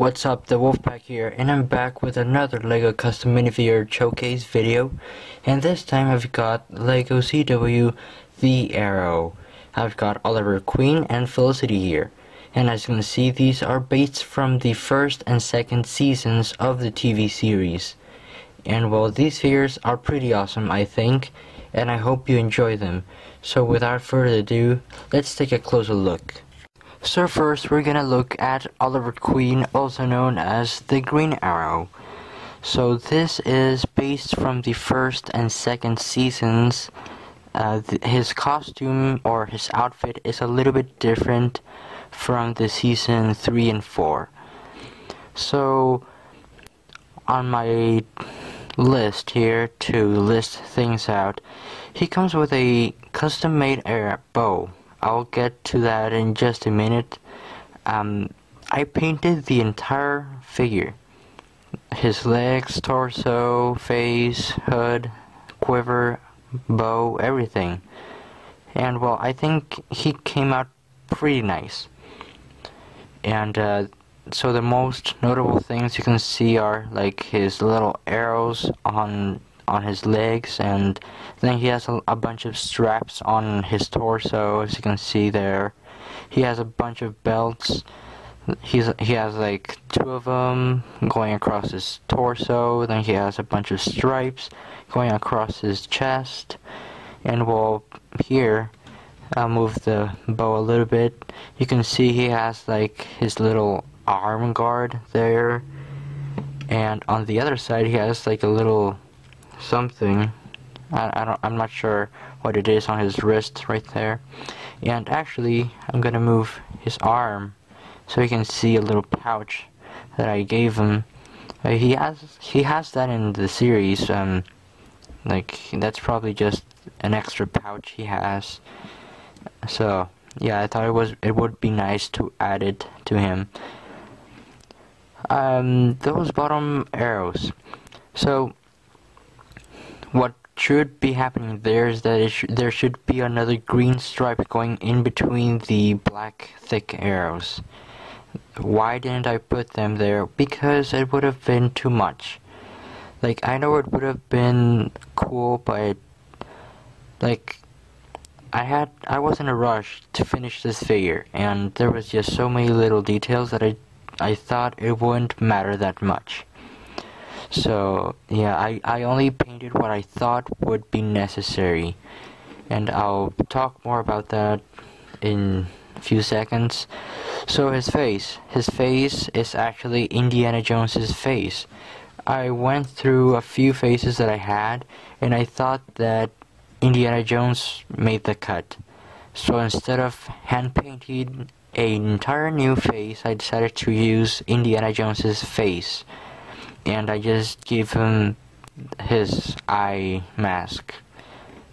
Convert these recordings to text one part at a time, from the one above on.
What's up, the Wolfpack here, and I'm back with another LEGO Custom Minifigure Showcase video, and this time I've got LEGO CW The Arrow. I've got Oliver Queen and Felicity here, and as you can see, these are based from the first and second seasons of the TV series. And well, these figures are pretty awesome, I think, and I hope you enjoy them. So without further ado, let's take a closer look. So first we're gonna look at Oliver Queen, also known as the Green Arrow. So this is based from the first and second seasons. His costume or his outfit is a little bit different from the season 3 and 4. So on my list here to list things out, he comes with a custom made bow. I'll get to that in just a minute. I painted the entire figure. His legs, torso, face, hood, quiver, bow, everything. And well, I think he came out pretty nice. And so the most notable things you can see are like his little arrows on his legs, and then he has a bunch of straps on his torso, as you can see there. He has a bunch of belts. He has like 2 of them going across his torso. Then he has a bunch of stripes going across his chest. And well, here I'll move the bow a little bit. You can see he has like his little arm guard there, and on the other side he has like a little something. I'm not sure what it is on his wrist right there. And actually, I'm gonna move his arm so you can see a little pouch that I gave him. He has that in the series. Like that's probably just an extra pouch he has. So yeah, I thought it would be nice to add it to him. Those bottom arrows. So what should be happening there is that there should be another green stripe going in between the black thick arrows. Why didn't I put them there? Because it would have been too much. Like, I know it would have been cool, but like I was in a rush to finish this figure, and there was just so many little details that I thought it wouldn't matter that much. So yeah, I only painted what I thought would be necessary, and I'll talk more about that in a few seconds. So his face is actually Indiana Jones's face. I went through a few faces that I had, and I thought that Indiana Jones made the cut. So instead of hand painting an entire new face, I decided to use Indiana Jones's face. And I just gave him his eye mask,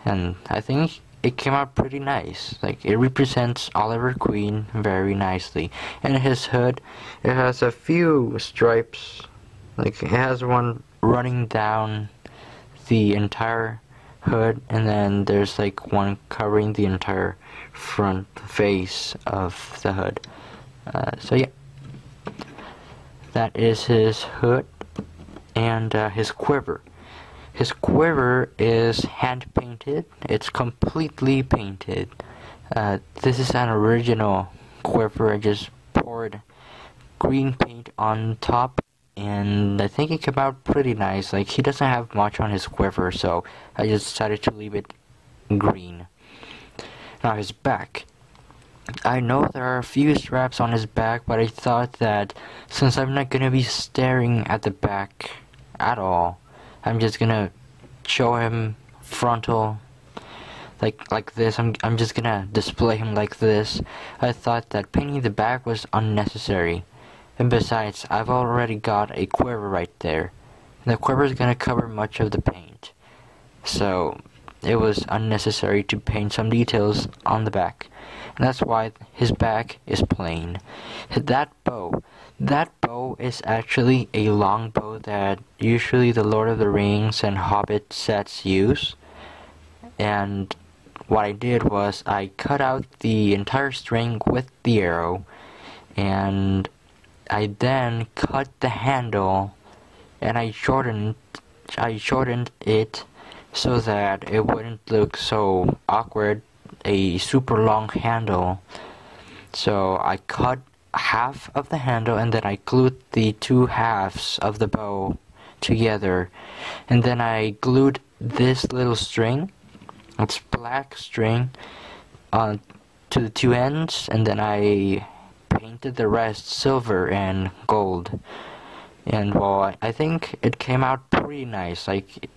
and I think it came out pretty nice. Like, it represents Oliver Queen very nicely. And his hood, it has a few stripes. Like, it has one running down the entire hood, and then there's like one covering the entire front face of the hood. So yeah, that is his hood. And his quiver. His quiver is hand painted. It's completely painted. This is an original quiver. I just poured green paint on top, and I think it came out pretty nice. Like, he doesn't have much on his quiver, so I just decided to leave it green. Now his back. I know there are a few straps on his back, but I thought that since I'm not gonna be staring at the back at all, I'm just gonna show him frontal, like this. I'm just gonna display him like this. I thought that painting the back was unnecessary, and besides, I've already got a quiver right there, and the quiver is gonna cover much of the paint, so it was unnecessary to paint some details on the back. And that's why his back is plain. That bow is actually a long bow that usually the Lord of the Rings and Hobbit sets use. And what I did was I cut out the entire string with the arrow, and I then cut the handle and I shortened it so that it wouldn't look so awkward, a super long handle. So I cut half of the handle and then I glued the two halves of the bow together, and then I glued this little string, it's black string, to the two ends, and then I painted the rest silver and gold. And well, I think it came out pretty nice. Like,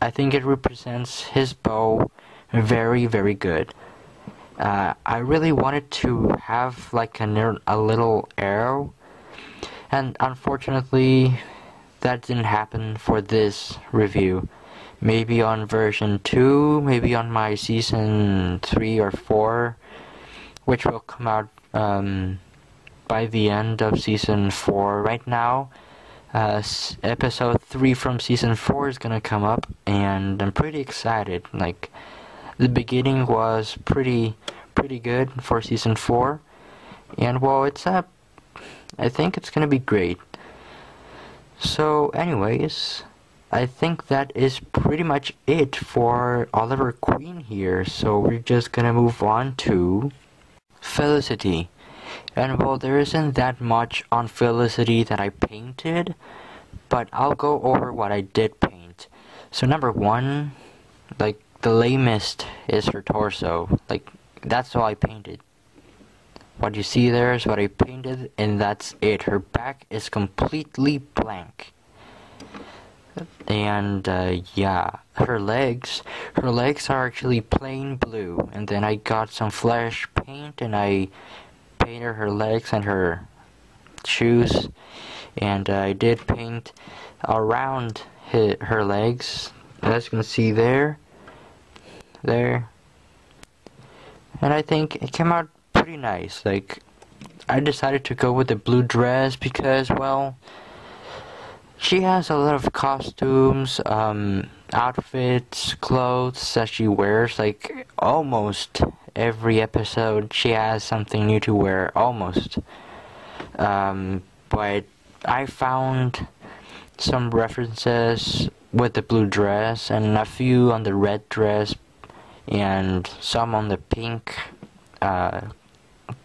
I think it represents his bow very, very good. I really wanted to have like a little arrow, and unfortunately that didn't happen for this review. Maybe on version 2, maybe on my season 3 or 4, which will come out by the end of season 4. Right now, episode 3 from season 4 is gonna come up, and I'm pretty excited. Like, the beginning was pretty good for season 4, and well, I think it's gonna be great. So anyways, I think that is pretty much it for Oliver Queen here, so we're just gonna move on to Felicity. And well, there isn't that much on Felicity that I painted, but I'll go over what I did paint. So number 1, like, the lamest is her torso. Like, that's all I painted. What you see there is what I painted, and that's it. Her back is completely blank. And yeah, her legs are actually plain blue, and then I got some flash paint and I painted her legs and her shoes, and I did paint around her legs, as you can see there, and I think it came out pretty nice. Like, I decided to go with the blue dress because, well, she has a lot of costumes, outfits, clothes that she wears. Like, almost every episode she has something new to wear, almost. But I found some references with the blue dress and a few on the red dress and some on the pink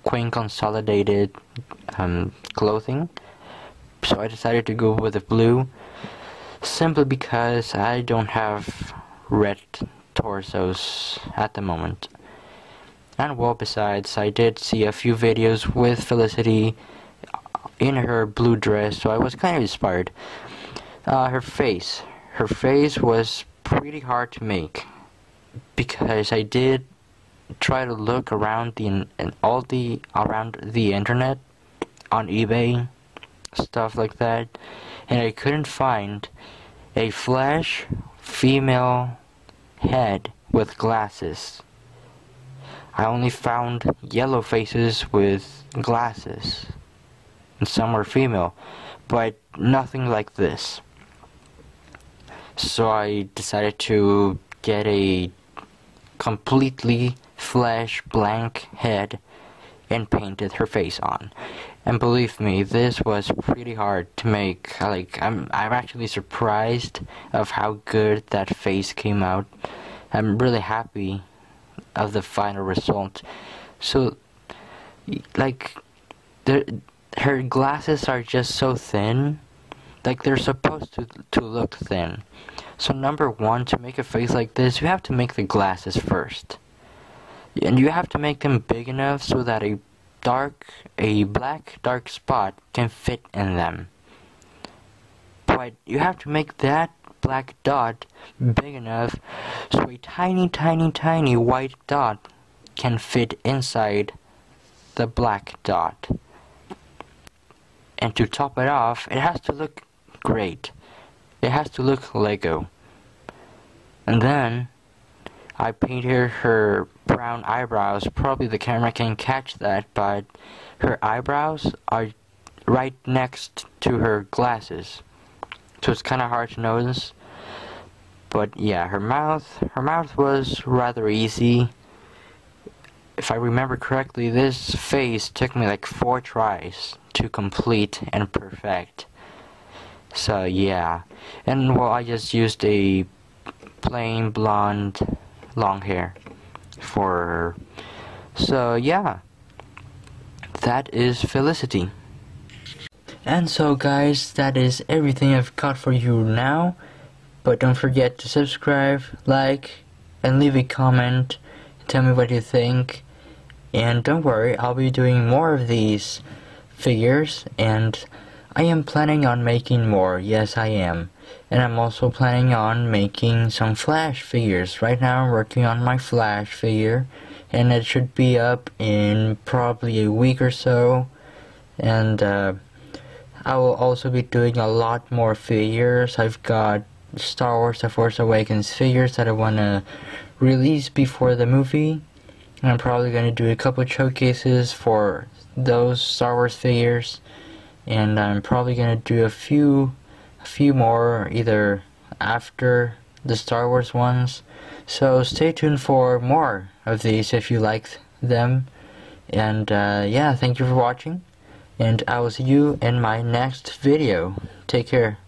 Queen Consolidated clothing. So I decided to go with the blue, simply because I don't have red torsos at the moment. And well, besides, I did see a few videos with Felicity in her blue dress, so I was kind of inspired. Her face was pretty hard to make, because I did try to look around around the internet, on eBay, stuff like that, and I couldn't find a flash female head with glasses. I only found yellow faces with glasses, and some were female, but nothing like this. So I decided to get a completely flash blank head and painted her face on. And believe me, this was pretty hard to make. Like, I'm actually surprised of how good that face came out. I'm really happy of the final result. So, like, her glasses are just so thin. Like, they're supposed to look thin. So number 1, to make a face like this, you have to make the glasses first. And you have to make them big enough so that a black dark spot can fit in them. But you have to make that black dot big enough so a tiny white dot can fit inside the black dot. And to top it off, it has to look great. It has to look Lego. And then I painted her brown eyebrows. Probably the camera can catch that, but her eyebrows are right next to her glasses, so it's kind of hard to notice. But yeah, her mouth was rather easy. If I remember correctly, this face took me like 4 tries to complete and perfect. So yeah, and well, I just used a plain blonde long hair for her. So yeah, that is Felicity. And so guys, that is everything I've got for you now. But don't forget to subscribe, like, and leave a comment. Tell me what you think. And don't worry, I'll be doing more of these figures, and I am planning on making more. Yes, I am. And I'm also planning on making some Flash figures. Right now I'm working on my Flash figure, and it should be up in probably a week or so. And I will also be doing a lot more figures. I've got Star Wars The Force Awakens figures that I want to release before the movie. And I'm probably going to do a couple showcases for those Star Wars figures. And I'm probably going to do a few more either after the Star Wars ones. So stay tuned for more of these if you like them. And yeah, thank you for watching. And I will see you in my next video. Take care.